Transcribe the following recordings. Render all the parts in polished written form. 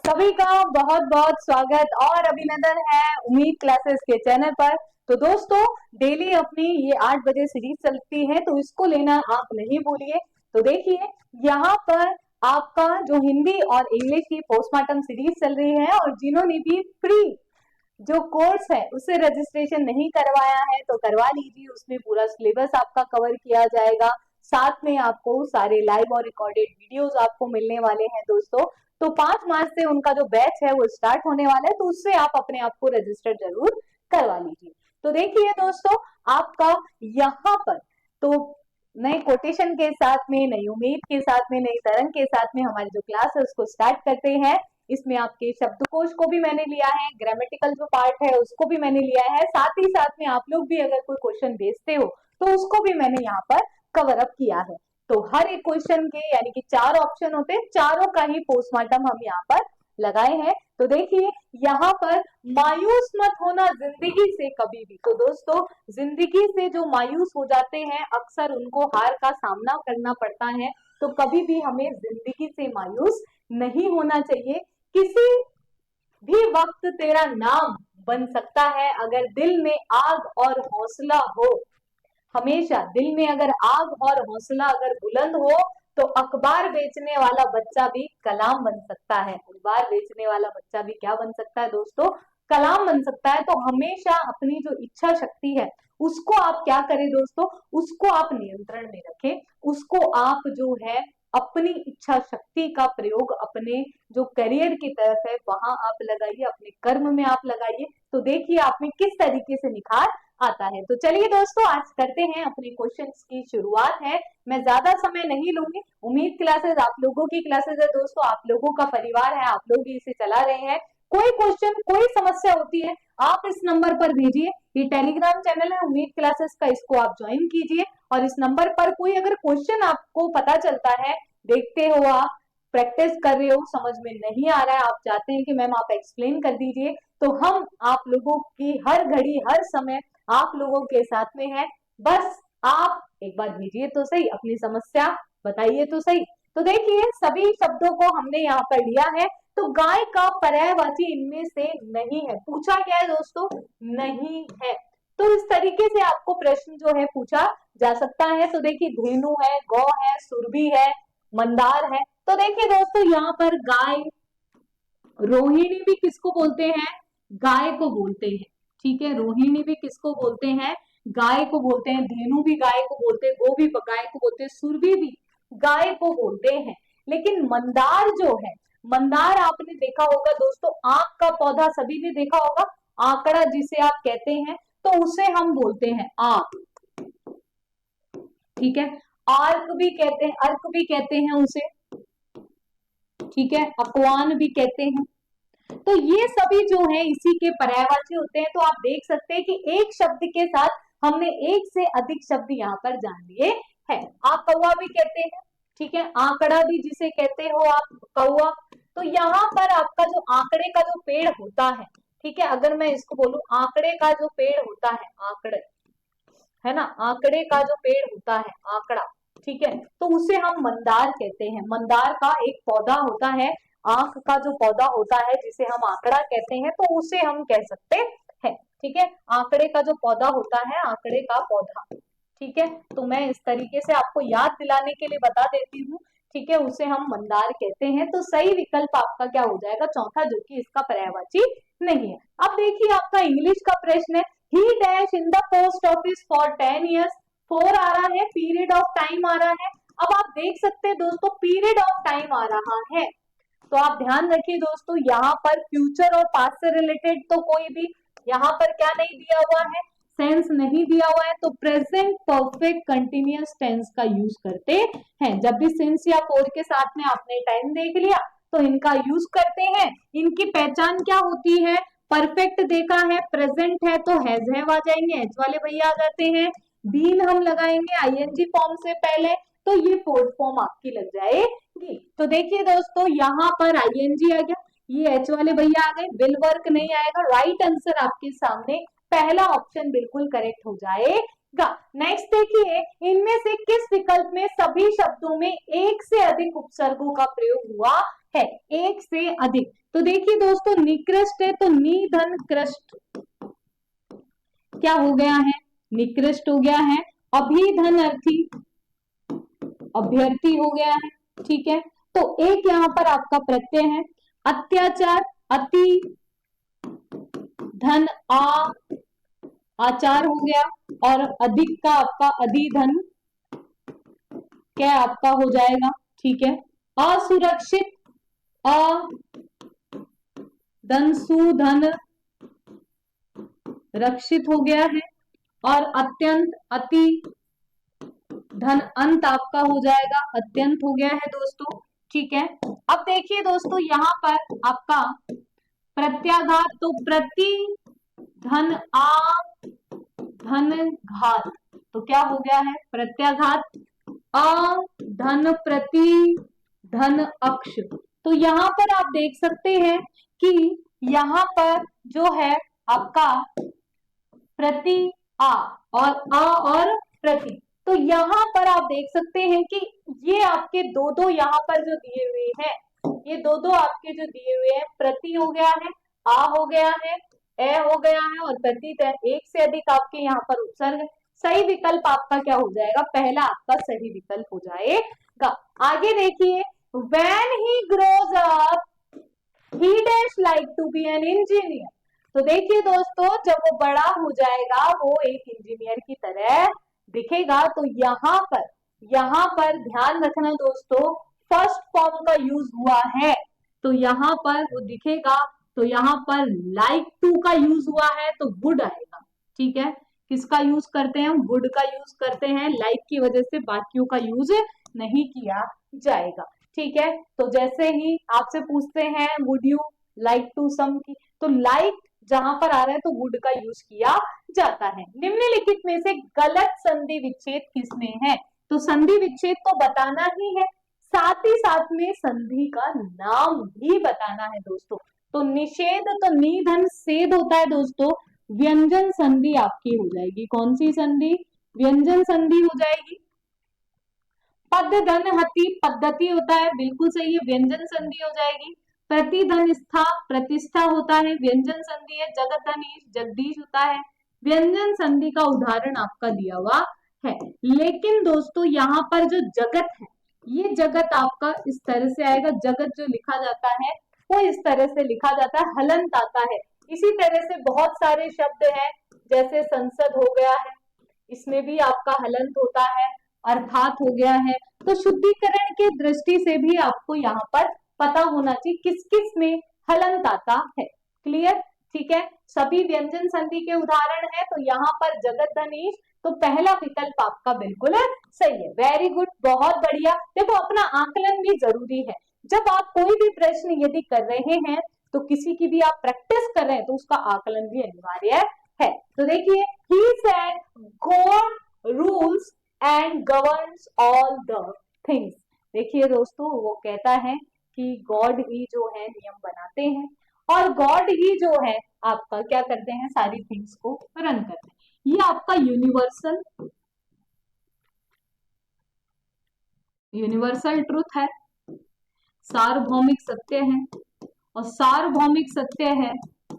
सभी का बहुत बहुत स्वागत और अभिनंदन है उम्मीद क्लासेस के चैनल पर। तो दोस्तों, डेली अपनी ये 8 बजे सीरीज चलती है, तो इसको लेना आप नहीं भूलिए। तो देखिए, यहाँ पर आपका जो हिंदी और इंग्लिश की पोस्टमार्टम सीरीज चल रही है, और जिन्होंने भी फ्री जो कोर्स है उसे रजिस्ट्रेशन नहीं करवाया है तो करवा लीजिए। उसमें पूरा सिलेबस आपका कवर किया जाएगा, साथ में आपको सारे लाइव और रिकॉर्डेड वीडियोस आपको मिलने वाले हैं दोस्तों। तो 5 मार्च से उनका जो बैच है वो स्टार्ट होने वाला है, तो उससे आप अपने आप को रजिस्टर जरूर करवा लीजिए। तो देखिए दोस्तों, आपका यहाँ पर तो नए कोटेशन के साथ में, नई उम्मीद के साथ में, नई तरंग के साथ में हमारी जो क्लास है उसको स्टार्ट करते हैं। इसमें आपके शब्दकोश को भी मैंने लिया है, ग्रामेटिकल जो पार्ट है उसको भी मैंने लिया है, साथ ही साथ में आप लोग भी अगर कोई क्वेश्चन भेजते हो तो उसको भी मैंने यहाँ पर कवर अप किया है। तो हर एक क्वेश्चन के यानी कि 4 ऑप्शन होते हैं, चारों का ही पोस्टमार्टम हम यहाँ पर लगाए हैं। तो देखिए, यहाँ पर मायूस मत होना जिंदगी से कभी भी। तो दोस्तों, जिंदगी से जो मायूस हो जाते हैं अक्सर उनको हार का सामना करना पड़ता है। तो कभी भी हमें जिंदगी से मायूस नहीं होना चाहिए। किसी भी वक्त तेरा नाम बन सकता है अगर दिल में आग और हौसला हो। हमेशा दिल में अगर आग और हौसला अगर बुलंद हो तो अखबार बेचने वाला बच्चा भी कलाम बन सकता है। अखबार बेचने वाला बच्चा भी क्या बन सकता है दोस्तों? कलाम बन सकता है। तो हमेशा अपनी जो इच्छा शक्ति है उसको आप क्या करें दोस्तों, उसको आप नियंत्रण में रखें। उसको आप जो है अपनी इच्छा शक्ति का प्रयोग अपने जो करियर की तरफ है वहां आप लगाइए, अपने कर्म में आप लगाइए। तो देखिए आप में किस तरीके से निखार आता है। तो चलिए दोस्तों, आज करते हैं अपने क्वेश्चंस की शुरुआत है। मैं ज्यादा समय नहीं लूंगी। उम्मीद क्लासेस आप लोगों की क्लासेस है दोस्तों, आप लोगों का परिवार है, आप लोग ही इसे चला रहे हैं। कोई क्वेश्चन, कोई समस्या होती है आप इस नंबर पर भेजिए। ये टेलीग्राम चैनल है उम्मीद क्लासेस का, इसको आप ज्वाइन कीजिए। और इस नंबर पर कोई अगर क्वेश्चन आपको पता चलता है, देखते हो आप, प्रैक्टिस कर रहे हो, समझ में नहीं आ रहा है, आप चाहते हैं कि मैम आप एक्सप्लेन कर दीजिए, तो हम आप लोगों की हर घड़ी हर समय आप लोगों के साथ में है। बस आप एक बार भेजिए तो सही, अपनी समस्या बताइए तो सही। तो देखिए, सभी शब्दों को हमने यहाँ पर लिया है। तो गाय का पर्यायवाची इनमें से नहीं है। पूछा क्या है दोस्तों? नहीं है। तो इस तरीके से आपको प्रश्न जो है पूछा जा सकता है। तो देखिए, धेनु है, गौ है, सुरभि है, मंदार है। तो देखिए दोस्तों, यहाँ पर गाय, रोहिणी भी किसको बोलते हैं? गाय को बोलते हैं। ठीक है, रोहिणी भी किसको बोलते हैं? गाय को बोलते हैं। धेनु भी गाय को बोलते हैं, गो भी गाय को बोलते हैं, सुरभि भी गाय को बोलते हैं। लेकिन मंदार जो है, मंदार आपने देखा होगा दोस्तों, आंख का पौधा सभी ने देखा होगा, आंकड़ा जिसे आप कहते हैं, तो उसे हम बोलते हैं आंख। ठीक है, आर्क भी कहते हैं, अर्क भी कहते हैं उसे। ठीक है, अकवान भी कहते हैं। तो ये सभी जो है इसी के पर्यायवाची होते हैं। तो आप देख सकते हैं कि एक शब्द के साथ हमने एक से अधिक शब्द यहाँ पर जान लिए हैं। आप कौवा भी कहते हैं, ठीक है, आंकड़ा भी जिसे कहते हो आप, कौवा। तो यहाँ पर आपका जो आंकड़े का जो पेड़ होता है, ठीक है, अगर मैं इसको बोलूं आंकड़े का जो पेड़ होता है, आंकड़े है ना, आंकड़े का जो पेड़ होता है, आंकड़ा, ठीक है, तो उसे हम मंदार कहते हैं। मंदार का एक पौधा होता है, आंख का जो पौधा होता है जिसे हम आंकड़ा कहते हैं, तो उसे हम कह सकते हैं। ठीक है, आंकड़े का जो पौधा होता है, आंकड़े का पौधा। ठीक है, तो मैं इस तरीके से आपको याद दिलाने के लिए बता देती हूँ। ठीक है, उसे हम मंदार कहते हैं। तो सही विकल्प आपका क्या हो जाएगा? चौथा, जो कि इसका पर्यायवाची नहीं है। अब देखिए, आपका इंग्लिश का प्रश्न है, ही dash in the post office for 10 years। 4 आ रहा है, पीरियड ऑफ टाइम आ रहा है। अब आप देख सकते हैं दोस्तों, पीरियड ऑफ टाइम आ रहा है, तो आप ध्यान रखिए दोस्तों, यहाँ पर फ्यूचर और पास्ट से रिलेटेड तो कोई भी यहाँ पर क्या नहीं दिया हुआ है, सेंस नहीं दिया हुआ है। तो प्रेजेंट परफेक्ट कंटिन्यूअस टेंस का यूज करते हैं। जब भी सिंस या फोर के साथ में आपने टाइम देख लिया तो इनका यूज करते हैं। इनकी पहचान क्या होती है? परफेक्ट देखा है, प्रेजेंट है तो हैव आ जाएंगे, एच वाले भैया आ जाते हैं। बीन हम लगाएंगे आईएनजी फॉर्म से पहले, तो ये फोर्थ फॉर्म आपकी लग जाएगी। तो देखिए दोस्तों, यहाँ पर आईएनजी आ गया, ये एच वाले भैया आ गए, विल वर्क नहीं आएगा। राइट आंसर आपके सामने पहला ऑप्शन बिल्कुल करेक्ट हो जाएगा। नेक्स्ट देखिए, इनमें से किस विकल्प में सभी शब्दों में एक से अधिक उपसर्गों का प्रयोग हुआ है? एक से अधिक। तो देखिए दोस्तों, निकृष्ट है तो नी धन कृष्ट क्या हो गया है? निकृष्ट हो गया है। अभिधन अर्थी अभ्यर्थी हो गया है। ठीक है, तो एक यहाँ पर आपका प्रत्यय है। अत्याचार अति धन आचार हो गया, और अधिक का आपका अधिधन क्या आपका हो जाएगा। ठीक है, असुरक्षित अधन सुधन रक्षित हो गया है, और अत्यंत अति धन अंत आपका हो जाएगा, अत्यंत हो गया है दोस्तों। ठीक है, अब देखिए दोस्तों, यहाँ पर आपका प्रत्याघात, तो प्रति धन धन घात, तो क्या हो गया है? प्रत्याघात धन प्रति धन अक्ष। तो यहाँ पर आप देख सकते हैं कि यहाँ पर जो है आपका प्रति और प्रति, तो यहाँ पर आप देख सकते हैं कि ये आपके दो यहाँ पर जो दिए हुए हैं, ये दो आपके जो दिए हुए हैं, प्रति हो गया है, आ हो गया है, ए हो गया है, और प्रति एक से अधिक आपके यहाँ पर उपसर्ग। सही विकल्प आपका क्या हो जाएगा? पहला आपका सही विकल्प हो जाएगा। आगे देखिए, when he grows up he dash like to be an engineer। तो देखिए दोस्तों, जब वो बड़ा हो जाएगा वो एक इंजीनियर की तरह दिखेगा। तो यहाँ पर ध्यान रखना दोस्तों, फर्स्ट फॉर्म का यूज हुआ है, तो यहाँ पर वो दिखेगा। तो यहाँ पर लाइक टू का यूज हुआ है तो वुड आएगा। ठीक है, किसका यूज करते हैं? वुड का यूज करते हैं, लाइक की वजह से बाकियों का यूज नहीं किया जाएगा। ठीक है, तो जैसे ही आपसे पूछते हैं would you like to some की, तो लाइक जहां पर आ रहा है तो वुड का यूज किया जाता है। निम्नलिखित में से गलत संधि विच्छेद किसमें है? तो संधि विच्छेद तो बताना ही है, साथ ही साथ में संधि का नाम भी बताना है दोस्तों। तो निषेध तो निधन सेध होता है दोस्तों, व्यंजन संधि आपकी हो जाएगी। कौन सी संधि? व्यंजन संधि हो जाएगी। पद धन हति पद्धति होता है, बिल्कुल सही है, व्यंजन संधि हो जाएगी। प्रतिधन स्था प्रतिष्ठा होता है, व्यंजन संधि है। जगत धनीश जगदीश होता है, व्यंजन संधि का उदाहरण आपका दिया हुआ है। लेकिन दोस्तों यहाँ पर जो जगत है, ये जगत आपका इस तरह से आएगा। जगत जो लिखा जाता है वो इस तरह से लिखा जाता है, हलंत आता है। इसी तरह से बहुत सारे शब्द हैं, जैसे संसद हो गया है, इसमें भी आपका हलंत होता है, अर्थात हो गया है। तो शुद्धिकरण की दृष्टि से भी आपको यहाँ पर पता होना चाहिए किस किस में हलंत आता है। क्लियर? ठीक है, सभी व्यंजन संधि के उदाहरण है। तो यहाँ पर जगत धनीश, तो पहला विकल्प आपका बिल्कुल सही है। वेरी गुड, बहुत बढ़िया। देखो, अपना आकलन भी जरूरी है। जब आप कोई भी प्रश्न यदि कर रहे हैं, तो किसी की भी आप प्रैक्टिस कर रहे हैं, तो उसका आकलन भी अनिवार्य है। तो देखिए, he said God rules and governs all the things। देखिए दोस्तों, वो कहता है कि गॉड ही जो है नियम बनाते हैं, और गॉड ही जो है आपका क्या करते हैं? सारी थिंग्स को रन करते हैं। ये आपका यूनिवर्सल ट्रूथ है, सार्वभौमिक सत्य है। और सार्वभौमिक सत्य है,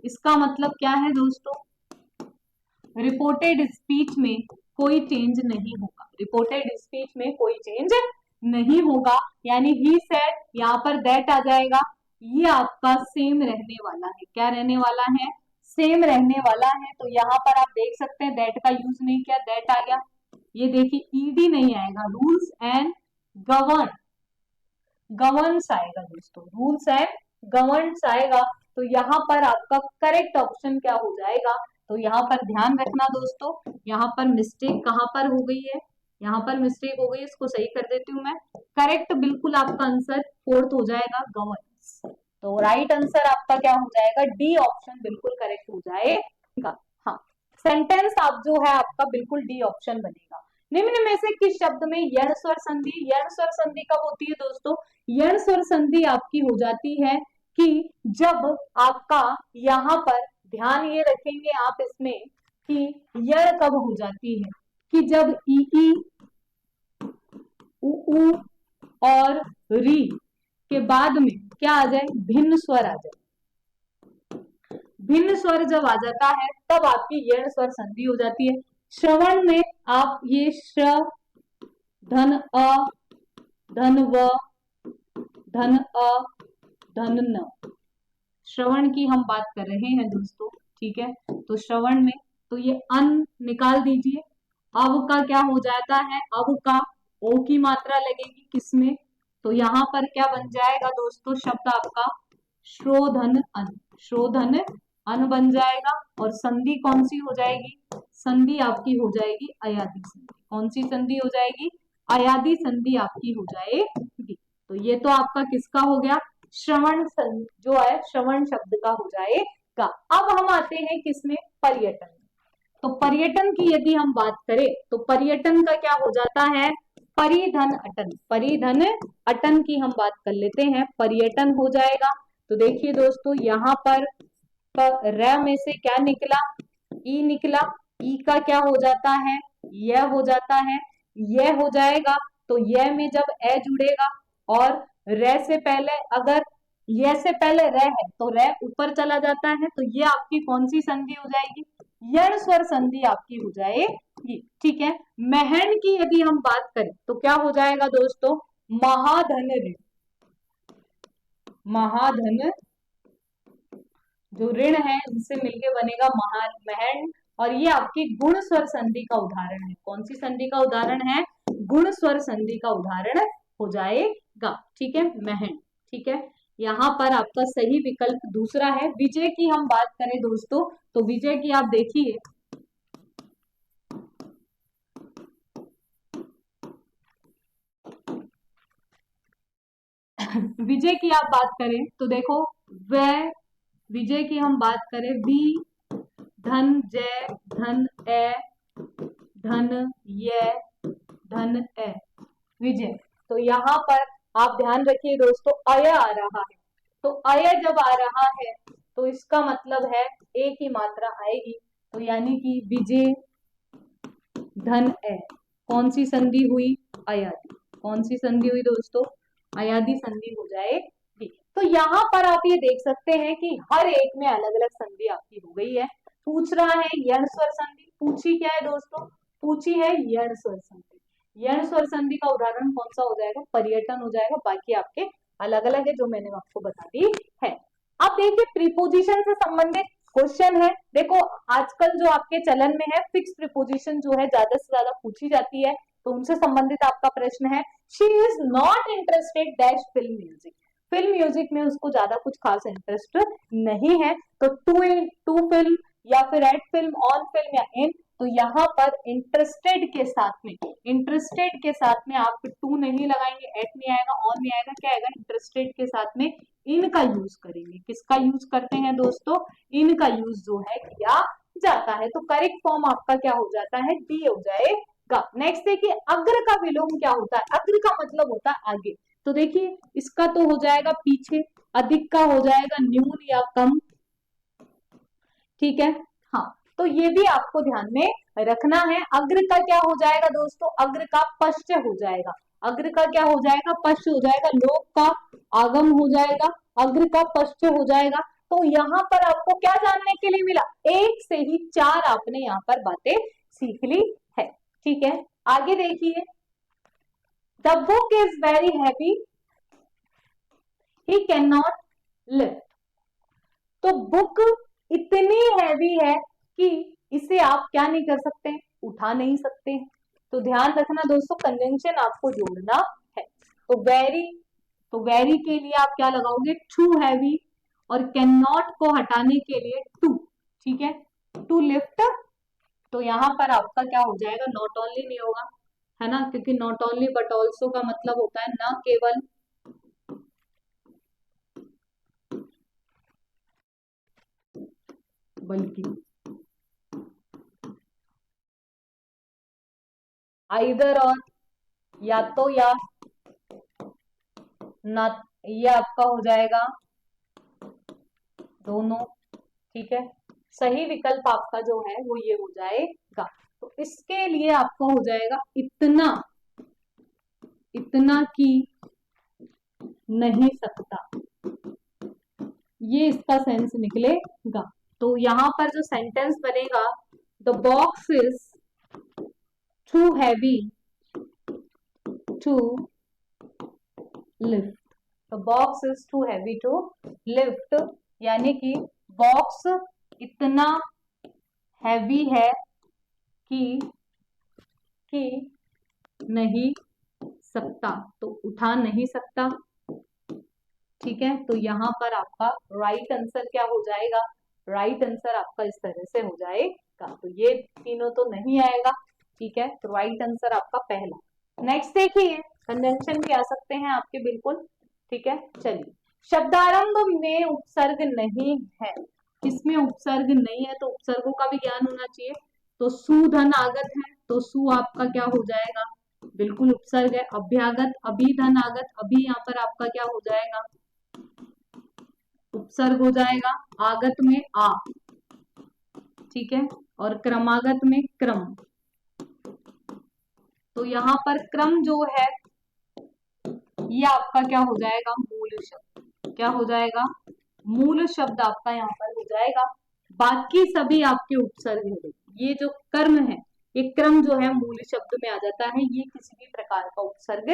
इसका मतलब क्या है दोस्तों? रिपोर्टेड स्पीच में कोई चेंज नहीं होगा। रिपोर्टेड स्पीच में कोई चेंज नहीं होगा, यानी ही सेड, यहाँ पर दैट आ जाएगा। ये आपका सेम रहने वाला है। क्या रहने वाला है? सेम रहने वाला है। तो यहाँ पर आप देख सकते हैं दैट का यूज नहीं किया, दैट आ गया। ये देखिए, ईडी नहीं आएगा, रूल्स एंड गवर्न्स आएगा दोस्तों, रूल्स एंड गवर्न्स आएगा। तो यहाँ पर आपका करेक्ट ऑप्शन क्या हो जाएगा? तो यहाँ पर ध्यान रखना दोस्तों, यहाँ पर मिस्टेक कहाँ पर हो गई है? यहाँ पर मिस्टेक हो गई, इसको सही कर देती हूँ मैं। करेक्ट बिल्कुल आपका आंसर फोर्थ हो जाएगा, गवर्नेंस। तो राइट आंसर आपका क्या हो जाएगा? डी ऑप्शन बिल्कुल करेक्ट हो जाएगा। हाँ, सेंटेंस आप जो है आपका बिल्कुल डी ऑप्शन बनेगा। निम्न में से किस शब्द में यण स्वर संधि? यण स्वर संधि कब होती है दोस्तों? यण स्वर संधि आपकी हो जाती है कि जब आपका यहाँ पर ध्यान ये रखेंगे आप इसमें कि यण कब हो जाती है कि जब ई उ और री के बाद में क्या आ जाए, भिन्न स्वर आ जाए। भिन्न स्वर जब आ जाता है तब आपकी यण स्वर संधि हो जाती है। श्रवण में आप ये श, धन अ, धन व, धन अ, धन न, श्रवण की हम बात कर रहे हैं दोस्तों, ठीक है। तो श्रवण में तो ये अन निकाल दीजिए। अब का क्या हो जाता है, अब का ओ की मात्रा लगेगी किसमें, तो यहां पर क्या बन जाएगा दोस्तों, शब्द आपका श्रोधन अन, श्रोधन अन बन जाएगा। और संधि कौन सी हो जाएगी, संधि आपकी हो जाएगी अयादि संधि। कौन सी संधि हो जाएगी, अयादि संधि आपकी हो जाएगी। तो ये तो आपका किसका हो गया, श्रवण जो है श्रवण शब्द का हो जाएगा। अब हम आते हैं किसमें, पर्यटन। तो पर्यटन की यदि हम बात करें तो पर्यटन का क्या हो जाता है, परिधन अटन। परिधन अटन की हम बात कर लेते हैं, पर्यटन हो जाएगा। तो देखिए दोस्तों यहाँ पर र में से क्या निकला, ई निकला। ई का क्या हो जाता है, यह हो जाता है, यह हो जाएगा। तो यह में जब ए जुड़ेगा और रे से पहले अगर यह से पहले रे है तो रे ऊपर चला जाता है, तो ये आपकी कौन सी संधि हो जाएगी, यण स्वर संधि आपकी हो जाएगी, ठीक है। महन की यदि हम बात करें तो क्या हो जाएगा दोस्तों, महाधन ऋण। महाधन जो ऋण है जिससे मिलके बनेगा महन, और ये आपकी गुण स्वर संधि का उदाहरण है। कौन सी संधि का उदाहरण है, गुण स्वर संधि का उदाहरण हो जाएगा, ठीक है, महन, ठीक है। यहाँ पर आपका सही विकल्प दूसरा है। विजय की हम बात करें दोस्तों तो विजय की आप देखिए, विजय की आप बात करें तो देखो वह, विजय की हम बात करें वी, धन जय, धन ए, धन ये, धन ए, विजय। तो यहाँ पर आप ध्यान रखिए दोस्तों, अय आ रहा है। तो अय जब आ रहा है तो इसका मतलब है ए की मात्रा आएगी। तो यानी कि विजय धन ए, कौन सी संधि हुई, अयादि। कौन सी संधि हुई दोस्तों, अयादि संधि हो जाएगी। तो यहाँ पर आप ये देख सकते हैं कि हर एक में अलग अलग संधि आपकी हो गई है। पूछ रहा है यण स्वर संधि, पूछी क्या है दोस्तों, पूछी है यण स्वर संधि। यण स्वर संधि का उदाहरण कौन सा हो जाएगा, पर्यटन हो जाएगा। बाकी आपके अलग अलग है जो मैंने आपको बता दी है। अब देखिए प्रीपोजिशन से संबंधित क्वेश्चन है। देखो आजकल जो आपके चलन में है फिक्स प्रीपोजिशन जो है ज्यादा से ज्यादा पूछी जाती है, तो उनसे संबंधित आपका प्रश्न है, she is not interested dash film music. Film music में उसको ज्यादा कुछ खास इंटरेस्ट नहीं है। तो टू फिल्म या फिर एट फिल्म, ऑन फिल्म या इन, तो यहाँ पर इंटरेस्टेड के साथ में, इंटरेस्टेड के साथ में आप टू नहीं लगाएंगे, एट नहीं आएगा, ऑन नहीं आएगा, क्या आएगा, इंटरेस्टेड के साथ में इन का यूज करेंगे। किसका यूज करते हैं दोस्तों, इन का यूज जो है किया जाता है। तो करेक्ट फॉर्म आपका क्या हो जाता है, डी हो जाएगा। नेक्स्ट देखिए अग्र का विलोम क्या होता है, अग्र का मतलब होता है आगे। तो देखिए इसका तो हो जाएगा पीछे, अधिक का हो जाएगा न्यून या कम, ठीक है। हाँ तो ये भी आपको ध्यान में रखना है। अग्र का क्या हो जाएगा दोस्तों, अग्र का पश्च हो जाएगा। अग्र का क्या हो जाएगा, पश्च हो जाएगा। लोक का आगम हो जाएगा, अग्र का पश्च हो जाएगा। तो यहाँ पर आपको क्या जानने के लिए मिला, एक से ही चार आपने यहाँ पर बातें सीख ली है, ठीक है। आगे देखिए, the book is very heavy, he can not lift. तो बुक इतनी हैवी है कि इसे आप क्या नहीं कर सकते, उठा नहीं सकते हैं। तो ध्यान रखना दोस्तों, कंजंक्शन आपको जोड़ना है। तो वेरी के लिए आप क्या लगाओगे, टू हैवी, और कैन नॉट को हटाने के लिए टू, ठीक है, टू लिफ्ट। तो यहाँ पर आपका क्या हो जाएगा, नॉट ओनली नहीं होगा, है ना, क्योंकि नॉट ओनली बट ऑल्सो का मतलब होता है न केवल, बल्कि। आइदर और, या तो या ना, ये आपका हो जाएगा दोनों, ठीक है। सही विकल्प आपका जो है वो ये हो जाएगा। तो इसके लिए आपका हो जाएगा इतना, इतना की नहीं सकता, ये इसका सेंस निकलेगा। तो यहां पर जो सेंटेंस बनेगा, the box is too heavy to lift, the box is too heavy to lift, यानी कि बॉक्स इतना हैवी है कि नहीं सकता, तो उठा नहीं सकता। ठीक है, तो यहां पर आपका राइट आंसर क्या हो जाएगा, राइट आंसर आपका इस तरह से हो जाएगा। तो ये तीनों तो नहीं आएगा। ठीक है, तो राइट आंसर आपका पहला। नेक्स्ट देखिए, कंजंक्शन भी आ सकते हैं आपके बिल्कुल। ठीक है, चलिए, शब्दारंभ में उपसर्ग नहीं है, किसमें उपसर्ग नहीं है, तो उपसर्गों का भी ज्ञान होना चाहिए। तो सु धन आगत है, तो सु आपका क्या हो जाएगा, बिल्कुल उपसर्ग है। अभ्यागत, अभी धन आगत, अभी यहाँ पर आपका क्या हो जाएगा, उपसर्ग हो जाएगा। आगत में आ, ठीक है, और क्रमागत में क्रम। तो यहाँ पर क्रम जो है ये आपका क्या हो जाएगा, मूल शब्द। क्या हो जाएगा, मूल शब्द आपका यहाँ पर हो जाएगा। बाकी सभी आपके उपसर्ग है। ये जो कर्म है, ये क्रम जो है मूल शब्द में आ जाता है, ये किसी भी प्रकार का उपसर्ग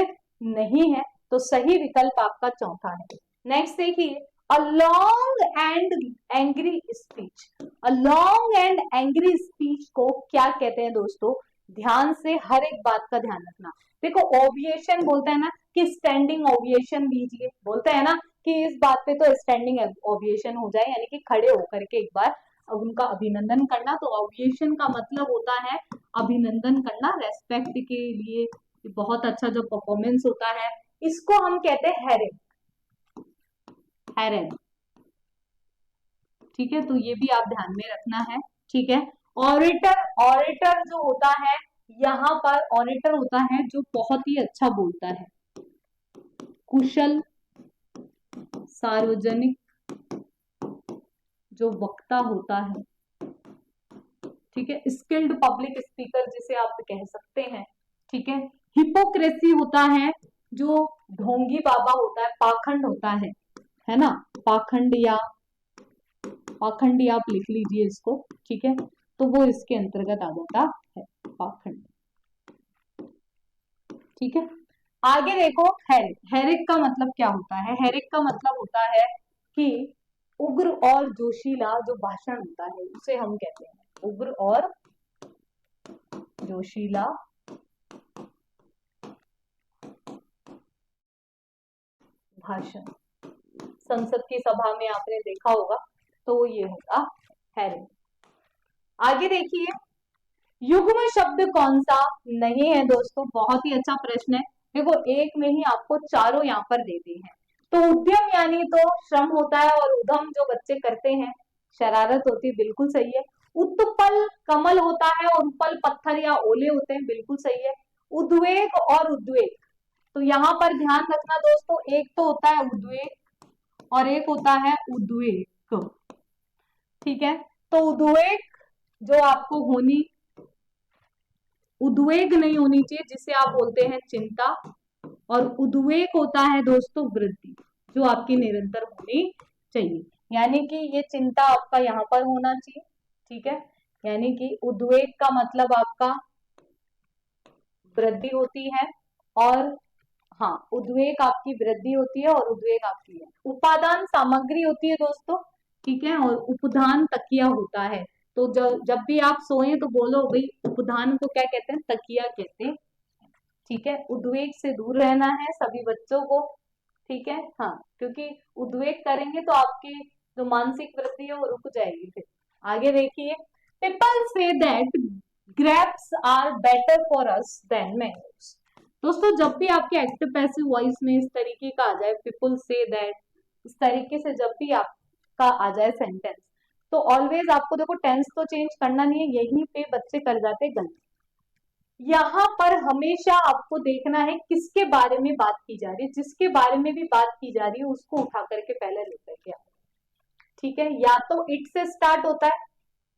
नहीं है। तो सही विकल्प आपका चौथा है। नेक्स्ट देखिए, a long and angry speech, a long and angry speech को क्या कहते हैं दोस्तों, ध्यान से हर एक बात का ध्यान रखना। देखो, ओविएशन बोलते हैं ना कि स्टैंडिंग ओविएशन दीजिए, बोलते हैं ना कि इस बात पे तो स्टैंडिंग ओविएशन हो जाए, यानी कि खड़े होकर के एक बार उनका अभिनंदन करना। तो ओविएशन का मतलब होता है अभिनंदन करना, रेस्पेक्ट के लिए, बहुत अच्छा जो परफॉर्मेंस होता है, इसको हम कहते हैं हेरेड, हेरेड। ठीक है, तो ये भी आप ध्यान में रखना है। ठीक है, ऑरेटर, ऑरेटर जो होता है, यहाँ पर ऑरेटर होता है जो बहुत ही अच्छा बोलता है, कुशल, सार्वजनिक जो वक्ता होता है। ठीक है, स्किल्ड पब्लिक स्पीकर जिसे आप कह सकते हैं। ठीक है, हिपोक्रेसी होता है जो ढोंगी बाबा होता है, पाखंड होता है ना, पाखंड, या पाखंडी आप लिख लीजिए इसको। ठीक है, तो वो इसके अंतर्गत आ जाता है, पाखंड। ठीक है, आगे देखो, हेरिक, हेरिक का मतलब क्या होता है, हेरिक का मतलब होता है कि उग्र और जोशीला जो भाषण होता है उसे हम कहते हैं उग्र और जोशीला भाषण। संसद की सभा में आपने देखा होगा, तो ये होगा हेरिक। आगे देखिए, युग्म शब्द कौन सा नहीं है दोस्तों, बहुत ही अच्छा प्रश्न है। देखो, एक में ही आपको चारों यहाँ पर दे दी है। तो उद्यम यानी तो श्रम होता है, और उद्यम जो बच्चे करते हैं, शरारत होती है, बिल्कुल सही है। उत्पल कमल होता है, और उपल पत्थर या ओले होते हैं, बिल्कुल सही है। उद्वेग और उद्वेग, तो यहाँ पर ध्यान रखना दोस्तों, एक तो होता है उद्वेग और एक होता है उद्वेग। ठीक है, तो उद्वेग जो आपको होनी, उद्वेग नहीं होनी चाहिए, जिसे आप बोलते हैं चिंता, और उद्वेग होता है दोस्तों वृद्धि, जो आपकी निरंतर होनी चाहिए। यानी कि ये चिंता आपका यहाँ पर होना चाहिए। ठीक है, यानी कि उद्वेग का मतलब आपका वृद्धि होती है, और हाँ, उद्वेग आपकी वृद्धि होती है और उद्वेग आपकी है। उपादान सामग्री होती है दोस्तों। ठीक है, और उपधान तकिया होता है। तो जब भी आप सोए तो बोलो भाई, उपधान को क्या कहते हैं, तकिया कहते हैं। ठीक है, उद्वेग से दूर रहना है सभी बच्चों को। ठीक है, हाँ, क्योंकि उद्वेग करेंगे तो आपकी जो मानसिक वृद्धि है वो रुक जाएगी। फिर आगे देखिए, people say that grapes are better for us than mangoes. दोस्तों, जब भी आपके एक्टिव पैसिव वॉइस में इस तरीके का आ जाए, पीपल से दैट, इस तरीके से जब भी आपका आ जाए सेंटेंस, तो ऑलवेज आपको देखो टेंस तो चेंज करना नहीं है, यहीं पे बच्चे कर जाते गलती। यहाँ पर हमेशा आपको देखना है किसके बारे में बात की जा रही है, जिसके बारे में भी बात की जा रही है उसको उठा करके पहले लेकर के आओ। ठीक है, या तो इट से स्टार्ट होता है,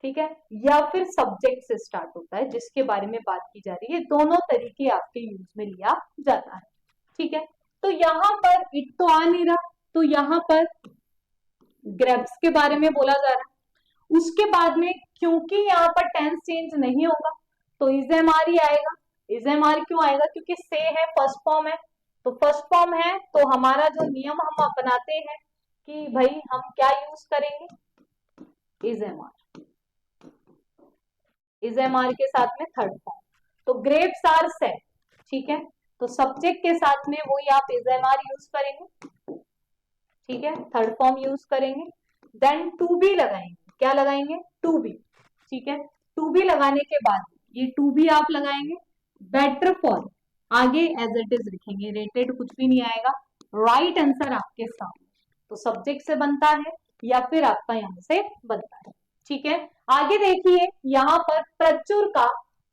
ठीक है, या फिर सब्जेक्ट से स्टार्ट होता है जिसके बारे में बात की जा रही है। दोनों तरीके आपके यूज में लिया जाता है। ठीक है, तो यहाँ पर इट तो आ नहीं रहा, तो यहाँ पर ग्रेप्स के बारे में बोला जा रहा है। उसके बाद में क्योंकि यहाँ पर टेंस चेंज नहीं होगा तो इज एम आर ही आएगा। इज एम आर क्यों आएगा? क्योंकि से है, फर्स्ट फॉर्म है, तो फर्स्ट फॉर्म है तो हमारा जो नियम हम अपनाते हैं कि भाई हम क्या यूज करेंगे, is am are. Is am are के साथ में थर्ड फॉर्म, तो ग्रेप्स आर सेड। ठीक है, तो सब्जेक्ट के साथ में वही आप इज एम आर यूज करेंगे। ठीक है, थर्ड फॉर्म यूज करेंगे। देन टू बी लगाएंगे, क्या लगाएंगे? To be. ठीक है, टू बी लगाने के बाद ये टू बी आप लगाएंगे। बेटर फॉर आगे एज इट इज लिखेंगे, रेटेड कुछ भी नहीं आएगा। राइट आंसर आपके सामने, तो सब्जेक्ट से बनता है या फिर आपका यहां से बनता है। ठीक है, आगे देखिए, यहाँ पर प्रचुर का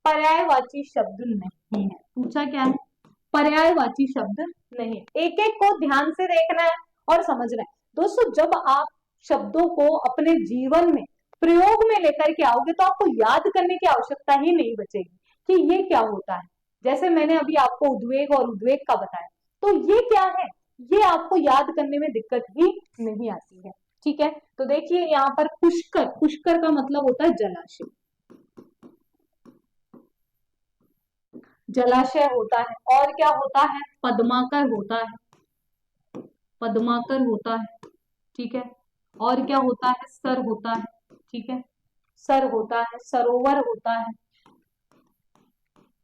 पर्यायवाची शब्द नहीं है। पूछा क्या है? पर्यायवाची शब्द नहीं। एक एक को ध्यान से देखना है और समझना है। दोस्तों, जब आप शब्दों को अपने जीवन में प्रयोग में लेकर के आओगे तो आपको याद करने की आवश्यकता ही नहीं बचेगी कि ये क्या होता है। जैसे मैंने अभी आपको उद्वेग और उद्वेग का बताया, तो ये क्या है, ये आपको याद करने में दिक्कत ही नहीं आती है। ठीक है, तो देखिए यहाँ पर पुष्कर, पुष्कर का मतलब होता है जलाशय। जलाशय होता है, और क्या होता है? पद्माकर होता है, पद्माकर होता है। ठीक है, और क्या होता है? सर होता है। ठीक है, सर होता है, सरोवर होता है,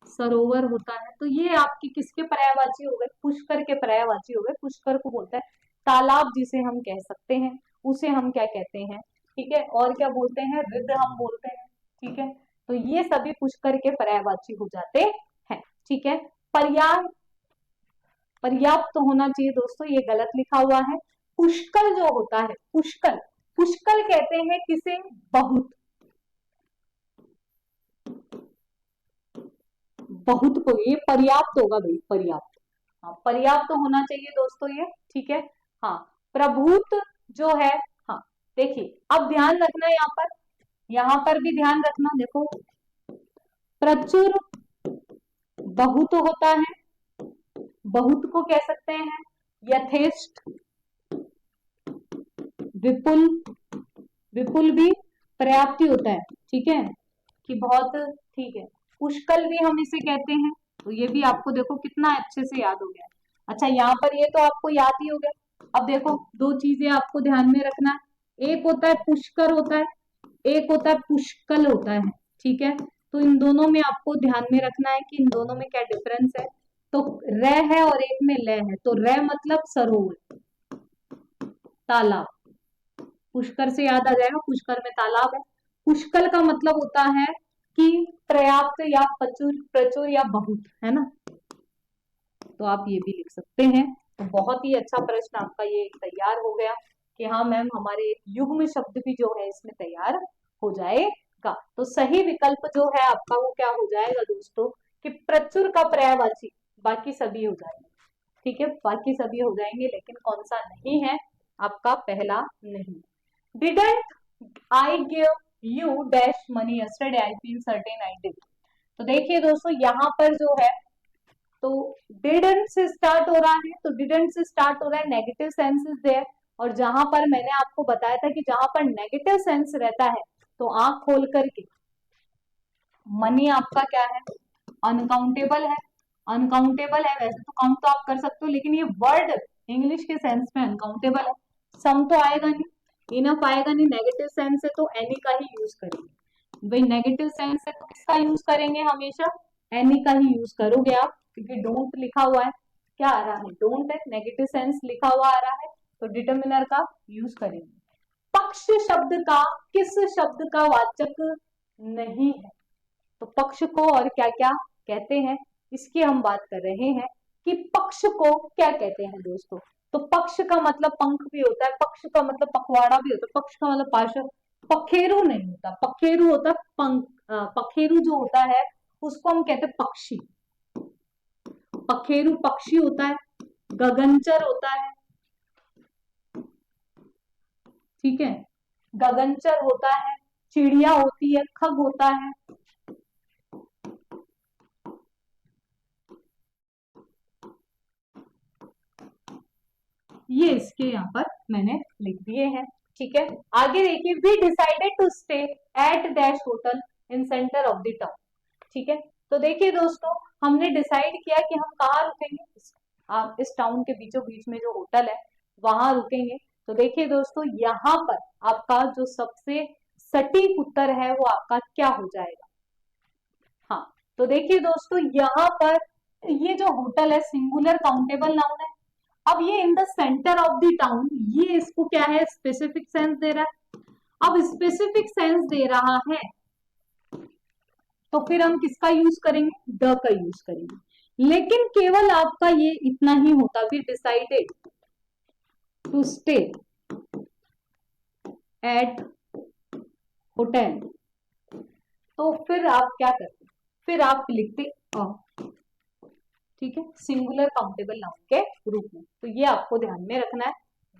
सरोवर होता है। तो ये आपकी किसके पर्यायवाची हो गए? पुष्कर के पर्यायवाची हो गए। पुष्कर को बोलते हैं तालाब, जिसे हम कह सकते हैं, उसे हम क्या कहते हैं? ठीक है, और क्या बोलते हैं? रिद्ध हम बोलते हैं। ठीक है, तो ये सभी पुष्कर के पर्यायवाची हो जाते हैं। ठीक है, पर्याय पर्याप्त तो होना चाहिए दोस्तों, ये गलत लिखा हुआ है। पुष्कल जो होता है, पुष्कल, पुष्कल कहते हैं किसे? बहुत, बहुत को ये पर्याप्त होगा भाई, पर्याप्त। हाँ, पर्याप्त तो होना चाहिए दोस्तों ये। ठीक है, हाँ, प्रभुत जो है, हाँ देखिए, अब ध्यान रखना है यहाँ पर भी ध्यान रखना। देखो, प्रचुर बहुत होता है, बहुत को कह सकते हैं यथेष्ट, विपुल, विपुल भी पर्याप्ति होता है। ठीक है, कि बहुत, ठीक है, पुष्कल भी हम इसे कहते हैं। तो ये भी आपको देखो कितना अच्छे से याद हो गया। अच्छा, यहाँ पर ये तो आपको याद ही हो गया। अब देखो, दो चीजें आपको ध्यान में रखना है, एक होता है पुष्कर होता है, एक होता है पुष्कल होता है। ठीक है, तो इन दोनों में आपको ध्यान में रखना है कि इन दोनों में क्या डिफरेंस है। तो र है और एक में ल है, तो र मतलब सरोवर, तालाब। पुष्कर से याद आ जाएगा, पुष्कर में तालाब है। पुष्कल का मतलब होता है कि पर्याप्त या प्रचुर, प्रचुर या बहुत, है ना। तो आप ये भी लिख सकते हैं। तो बहुत ही अच्छा प्रश्न आपका ये तैयार हो गया कि हाँ मैम, हमारे युग्म शब्द भी जो है इसमें तैयार हो जाएगा। तो सही विकल्प जो है आपका वो क्या हो जाएगा दोस्तों, कि प्रचुर का पर्यायवाची। बाकी सभी हो जाएंगे, ठीक है, बाकी सभी हो जाएंगे, लेकिन कौन सा नहीं है? आपका पहला नहीं। Didn't I give you dash money yesterday, I feel certain I did. तो देखिए दोस्तों, यहाँ पर जो है, तो डिडंट से स्टार्ट हो रहा है, तो डिडंट से स्टार्ट हो रहा है, नेगेटिव सेंस इज देयर। और जहां पर मैंने आपको बताया था कि जहां पर नेगेटिव सेंस रहता है, तो आंख खोल करके, मनी आपका क्या है? अनकाउंटेबल है, अनकाउंटेबल है। वैसे तो काउंट तो आप कर सकते हो, लेकिन ये वर्ड इंग्लिश के सेंस में अनकाउंटेबल है। सम तो आएगा नहीं, इनफ आएगा नहीं, नेगेटिव सेंस है तो एनी का ही यूज करेंगे। भाई नेगेटिव सेंस है तो किसका यूज करेंगे? हमेशा एनी का ही यूज करोगे आप, क्योंकि डोंट लिखा हुआ है। क्या आ रहा है? डोंट है, नेगेटिव सेंस लिखा हुआ आ रहा है, तो डिटर्मिनर का यूज करेंगे। पक्ष शब्द का किस शब्द का वाचक नहीं है? तो पक्ष को और क्या क्या कहते हैं, इसकी हम बात कर रहे हैं कि पक्ष को क्या कहते हैं दोस्तों। तो पक्ष का मतलब पंख भी होता है, पक्ष का मतलब पखवाड़ा भी होता है, पक्ष का मतलब पार्श्व। पखेरु नहीं होता, पखेरु होता पंख। पखेरु जो होता है उसको हम कहते हैं पक्षी। पखेरु पक्षी होता है, गगनचर होता है, ठीक है, गगनचर होता है, चिड़िया होती है, खग होता है। ये इसके यहाँ पर मैंने लिख दिए हैं। ठीक है, आगे देखिए, we decided to stay at dash hotel in centre of the town. ठीक है, तो देखिए दोस्तों, हमने डिसाइड किया कि हम कहाँ रुकेंगे, इस टाउन के बीचों बीच में जो होटल है वहां रुकेंगे। तो देखिए दोस्तों, यहाँ पर आपका जो सबसे सटीक उत्तर है वो आपका क्या हो जाएगा। हाँ, तो देखिए दोस्तों, यहाँ पर ये जो होटल है सिंगुलर काउंटेबल नाउन है। अब ये in the centre of the town, ये इसको क्या है, स्पेसिफिक सेंस दे रहा है। अब स्पेसिफिक सेंस दे रहा है तो फिर हम किसका यूज करेंगे, द का यूज करेंगे। लेकिन केवल आपका ये इतना ही होता, we decided to stay at hotel, तो फिर आप क्या करते, फिर आप लिखते अ, ठीक है, सिंगुलर काउंटेबल नाउन के रूप में। तो ये आपको ध्यान में रखना है,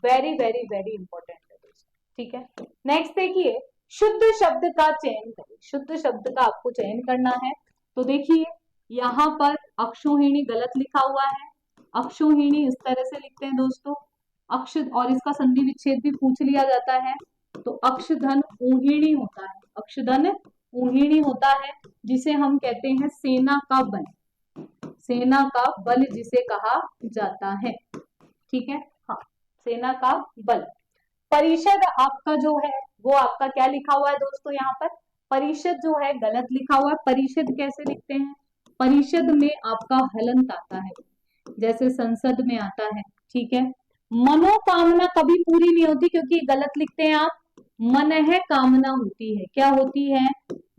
वेरी वेरी वेरी इंपॉर्टेंट है दोस्तों। ठीक है, नेक्स्ट देखिए, शुद्ध शब्द का चयन करें। शुद्ध शब्द का आपको चयन करना है। तो देखिए, यहाँ पर अक्षोहिणी गलत लिखा हुआ है। अक्षोहिणी इस तरह से लिखते हैं दोस्तों, अक्ष, और इसका संधि विच्छेद भी पूछ लिया जाता है। तो अक्षधन ऊहिणी होता है, अक्षधन ऊहिणी होता है, जिसे हम कहते हैं सेना का बल, सेना का बल जिसे कहा जाता है। ठीक है, हाँ, सेना का बल। परिषद आपका जो है वो आपका क्या लिखा हुआ है दोस्तों, यहाँ पर परिषद जो है गलत लिखा हुआ है। परिषद कैसे लिखते हैं, परिषद में आपका हलंत आता है, जैसे संसद में आता है। ठीक है, मनोकामना कभी पूरी नहीं होती क्योंकि गलत लिखते हैं आप, मन है कामना होती है। क्या होती है,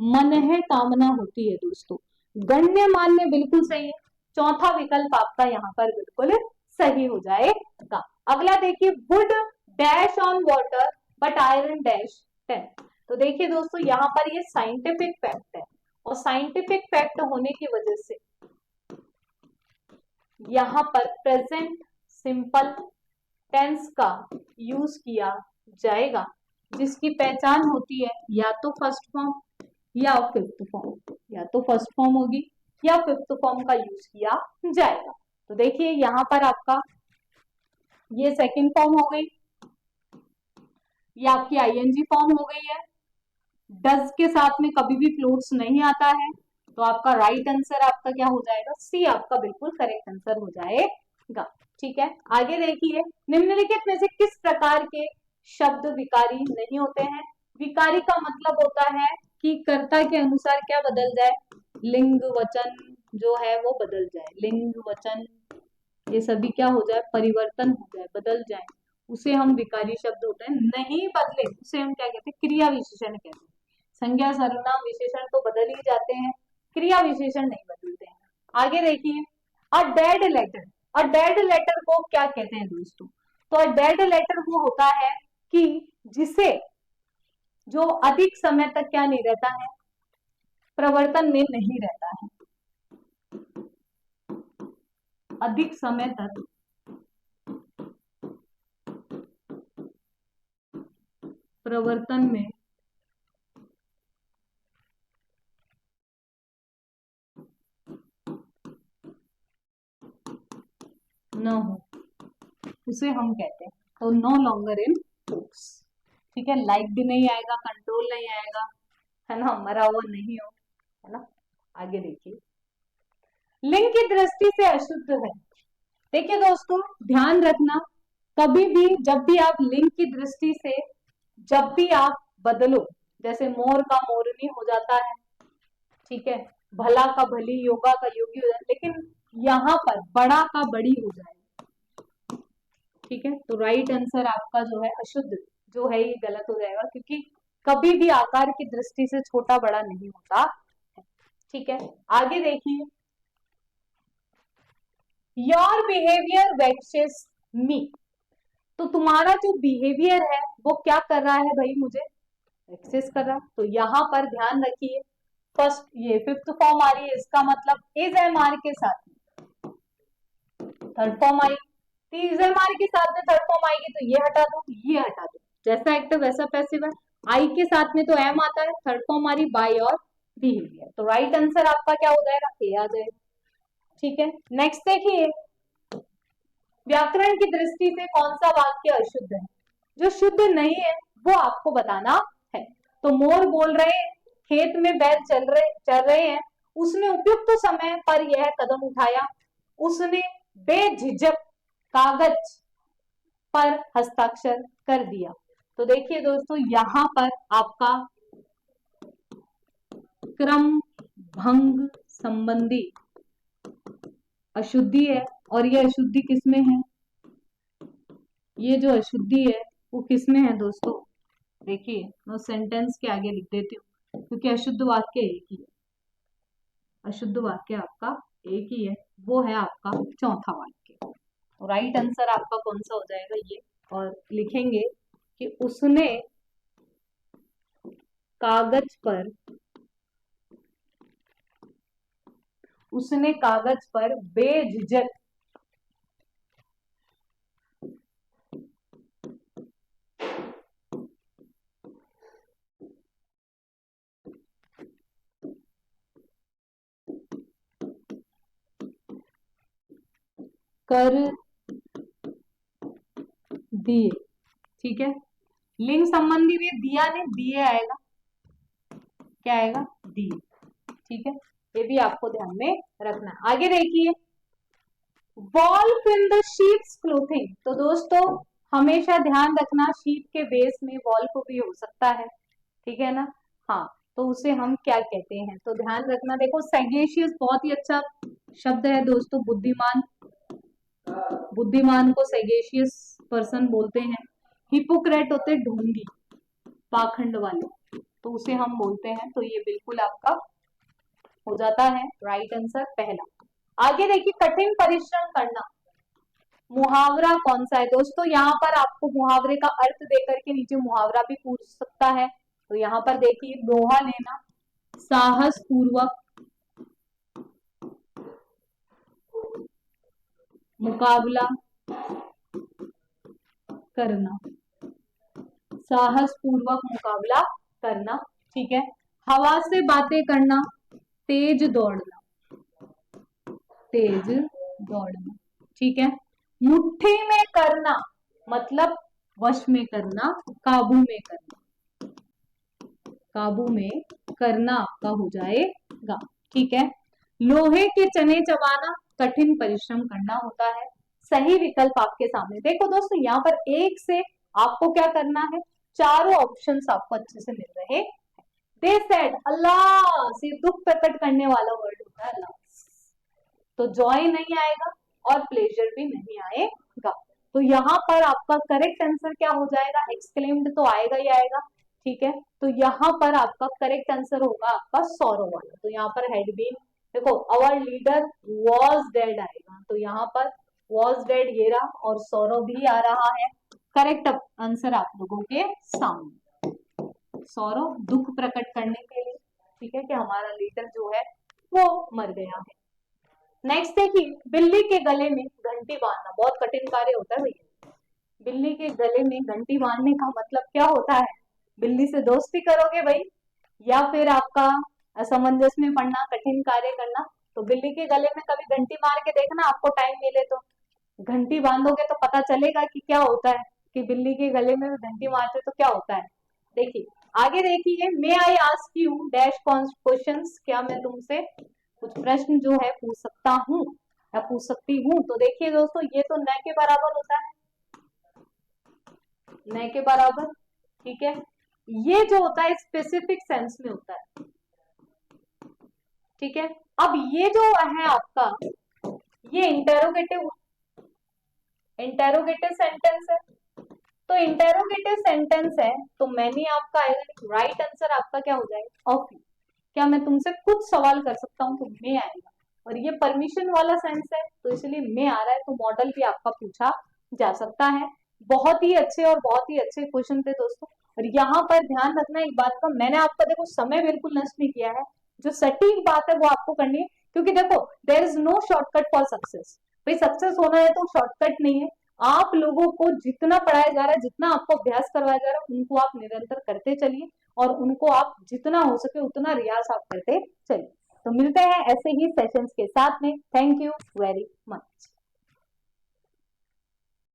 मन है कामना होती है दोस्तों। गण्यमान्य बिल्कुल सही है, चौथा विकल्प आपका यहाँ पर बिल्कुल सही हो जाएगा। अगला देखिए, would dash on water but iron dash 10। तो देखिए दोस्तों, यहाँ पर ये साइंटिफिक फैक्ट है, और साइंटिफिक फैक्ट होने की वजह से यहाँ पर प्रेजेंट सिंपल टेंस का यूज किया जाएगा, जिसकी पहचान होती है या तो फर्स्ट फॉर्म या फिफ्थ फॉर्म, या तो फर्स्ट फॉर्म होगी या फिफ्थ फॉर्म का यूज किया जाएगा। तो देखिए, यहाँ पर आपका ये सेकंड फॉर्म हो गई, ये आपकी आईएनजी फॉर्म हो गई है। डज के साथ में कभी भी फ्लोट्स नहीं आता है, तो आपका राइट आंसर आपका क्या हो जाएगा, सी आपका बिल्कुल करेक्ट आंसर हो जाएगा। ठीक है, आगे देखिए, निम्नलिखित में से किस प्रकार के शब्द विकारी नहीं होते हैं। विकारी का मतलब होता है कि कर्ता के अनुसार क्या बदल जाए, लिंग वचन जो है वो बदल जाए, लिंग वचन ये सभी क्या हो जाए, परिवर्तन हो जाए, बदल जाए, उसे हम विकारी शब्द होते हैं। नहीं बदले उसे हम क्या कहते हैं, क्रिया विशेषण कहते हैं। संज्ञा सर्वनाम विशेषण तो बदल ही जाते हैं, क्रिया विशेषण नहीं बदलते हैं। आगे देखिए, a dead letter, a dead letter को क्या कहते हैं दोस्तों, तो अ डेड लेटर वो होता है कि जिसे, जो अधिक समय तक क्या नहीं रहता है, प्रवर्तन में नहीं रहता है, अधिक समय तक प्रवर्तन में न हो, उसे हम कहते हैं तो नो लॉन्गर इन फोर्स। ठीक है, लाइक भी नहीं आएगा, कंट्रोल नहीं आएगा, है ना, मरा हुआ नहीं हो, है ना। आगे देखिए, लिंग की दृष्टि से अशुद्ध है। देखिए दोस्तों, ध्यान रखना, कभी भी जब भी आप लिंग की दृष्टि से जब भी आप बदलो, जैसे मोर का मोरनी हो जाता है, ठीक है, भला का भली, योगा का योगी हो जाता है, लेकिन यहाँ पर बड़ा का बड़ी हो जाए। ठीक है, तो राइट आंसर आपका जो है अशुद्ध जो है ये गलत हो जाएगा, क्योंकि कभी भी आकार की दृष्टि से छोटा बड़ा नहीं होता। ठीक है, आगे देखिए, योर बिहेवियर वेक्सेस मी। तो तुम्हारा जो बिहेवियर है वो क्या कर रहा है भाई, मुझे एक्सेस कर रहा। तो यहाँ पर ध्यान रखिए, फर्स्ट ये फिफ्थ फॉर्म आ रही है, इसका मतलब इज एम आर के साथ third form I, is am are के साथ में थर्ड फॉर्म आएगी, तो ये हटा दो, ये हटा दो, जैसा एक्टिव वैसा पैसिव है। आई के साथ में तो एम आता है, थर्ड फॉर्म हमारी बाय और बिहेवियर। तो राइट आंसर आपका क्या हो जाएगा, ए आ जाएगा। ठीक है, नेक्स्ट देखिए, व्याकरण की दृष्टि से कौन सा वाक्य अशुद्ध है? जो शुद्ध नहीं है वो आपको बताना है। तो मोर बोल रहे हैं, खेत में बैल चल रहे हैं, उसने उपयुक्त समय पर यह कदम उठाया, उसने बेझिझक कागज पर हस्ताक्षर कर दिया। तो देखिए दोस्तों, यहां पर आपका क्रम भंग संबंधी अशुद्धि है, और ये अशुद्धि किसमें है? ये जो अशुद्धि है वो किसमें है दोस्तों? देखिए, मैं सेंटेंस के आगे लिख देती हूँ, क्योंकि अशुद्ध वाक्य एक ही है, अशुद्ध वाक्य आपका एक ही है, वो है आपका चौथा वाक्य। तो राइट आंसर आपका कौन सा हो जाएगा, ये। और लिखेंगे कि उसने कागज पर बेझिझक कर दिए। ठीक है, लिंग संबंधी में दिया नहीं, दिए आएगा, क्या आएगा, दिए। ठीक है, ये भी आपको ध्यान में रखना है। आगे देखिए, wolf in the sheep's clothing. तो दोस्तों हमेशा ध्यान रखना, शीप के बेस में वॉल्फ भी हो सकता है, ठीक है ना। हाँ, तो उसे हम क्या कहते हैं, तो ध्यान रखना। देखो, सैगेशियस बहुत ही अच्छा शब्द है दोस्तों, बुद्धिमान, बुद्धिमान को सैगेशियस पर्सन बोलते हैं। हिपोक्रेट होते ढोंगी, पाखंड वाले, तो उसे हम बोलते हैं। तो ये बिल्कुल आपका हो जाता है राइट आंसर पहला। आगे देखिए, कठिन परिश्रम करना, मुहावरा कौन सा है दोस्तों? यहाँ पर आपको मुहावरे का अर्थ देकर के नीचे मुहावरा भी पूछ सकता है। तो यहाँ पर देखिए, लोहा लेना, साहस पूर्वक मुकाबला करना, साहस पूर्वक मुकाबला करना। ठीक है, हवा से बातें करना, तेज दौड़ना, तेज दौड़ना। ठीक है, मुट्ठी में करना मतलब वश में करना, काबू में करना, काबू में करना आपका हो जाएगा। ठीक है, लोहे के चने चबाना, कठिन परिश्रम करना होता है। सही विकल्प आपके सामने। देखो दोस्तों, यहाँ पर एक से आपको क्या करना है, चारों ऑप्शंस आपको अच्छे से मिल रहे। दे सेड, अल्लाह से दुख प्रकट करने वाला वर्ड होता है अल्लाह, तो जॉय नहीं आएगा और प्लेजर भी नहीं आएगा। तो यहाँ पर आपका करेक्ट आंसर क्या हो जाएगा, एक्सक्लेम्ड तो आएगा ही आएगा। ठीक है, तो यहाँ पर आपका करेक्ट आंसर होगा आपका सौरव वाला। तो यहाँ पर हैड बीन, देखो अवर लीडर वॉज डेड आएगा, तो यहाँ पर वॉज डेड ये रहा, और सौरव भी आ रहा है। करेक्ट आंसर आप लोगों के सामने, सौरव दुख प्रकट करने के लिए, ठीक है, कि हमारा लीडर जो है वो मर गया है। नेक्स्ट देखिए, बिल्ली के गले में घंटी बांधना, बहुत कठिन कार्य होता है भैया। बिल्ली के गले में घंटी बांधने का मतलब क्या होता है? बिल्ली से दोस्ती करोगे भाई, या फिर आपका असमंजस में पड़ना, कठिन कार्य करना। तो बिल्ली के गले में कभी घंटी मार के देखना, आपको टाइम मिले तो। घंटी बांधोगे तो पता चलेगा कि क्या होता है, कि बिल्ली के गले में घंटी मारते तो क्या होता है। देखिए, आगे देखिए, may I ask you dash questions, क्या मैं तुमसे कुछ प्रश्न जो है पूछ सकता हूँ या पूछ सकती हूँ? तो देखिए दोस्तों, ये तो न के बराबर होता है, न के बराबर। ठीक है, ये जो होता है स्पेसिफिक सेंस में होता है। ठीक है, अब ये जो है आपका, ये इंटेरोगेटिव इंटेरोगेटिव सेंटेंस है। तो इंटेरोगेटिव सेंटेंस है, तो मैंने आपका आएगा, राइट आंसर आपका क्या हो जाएगा, ऑफ यू। क्या मैं तुमसे कुछ सवाल कर सकता हूँ, तो मैं आएगा। और ये परमिशन वाला सेंस है, तो इसलिए मैं आ रहा है, तो मॉडल भी आपका पूछा जा सकता है। बहुत ही अच्छे और बहुत ही अच्छे क्वेश्चन थे दोस्तों। और यहाँ पर ध्यान रखना एक बात का, मैंने आपका देखो समय बिल्कुल नष्ट नहीं किया है, जो सटीक बात है वो आपको करनी है। क्योंकि देखो, there is no shortcut for success. भाई सक्सेस होना है तो शॉर्टकट नहीं है, आप लोगों को जितना पढ़ाया जा रहा है, जितना आपको अभ्यास करवाया जा रहा है, उनको आप निरंतर करते चलिए और उनको आप जितना हो सके उतना रियाज आप करते चलिए। तो मिलते हैं ऐसे ही सेशंस के साथ में। Thank you very much.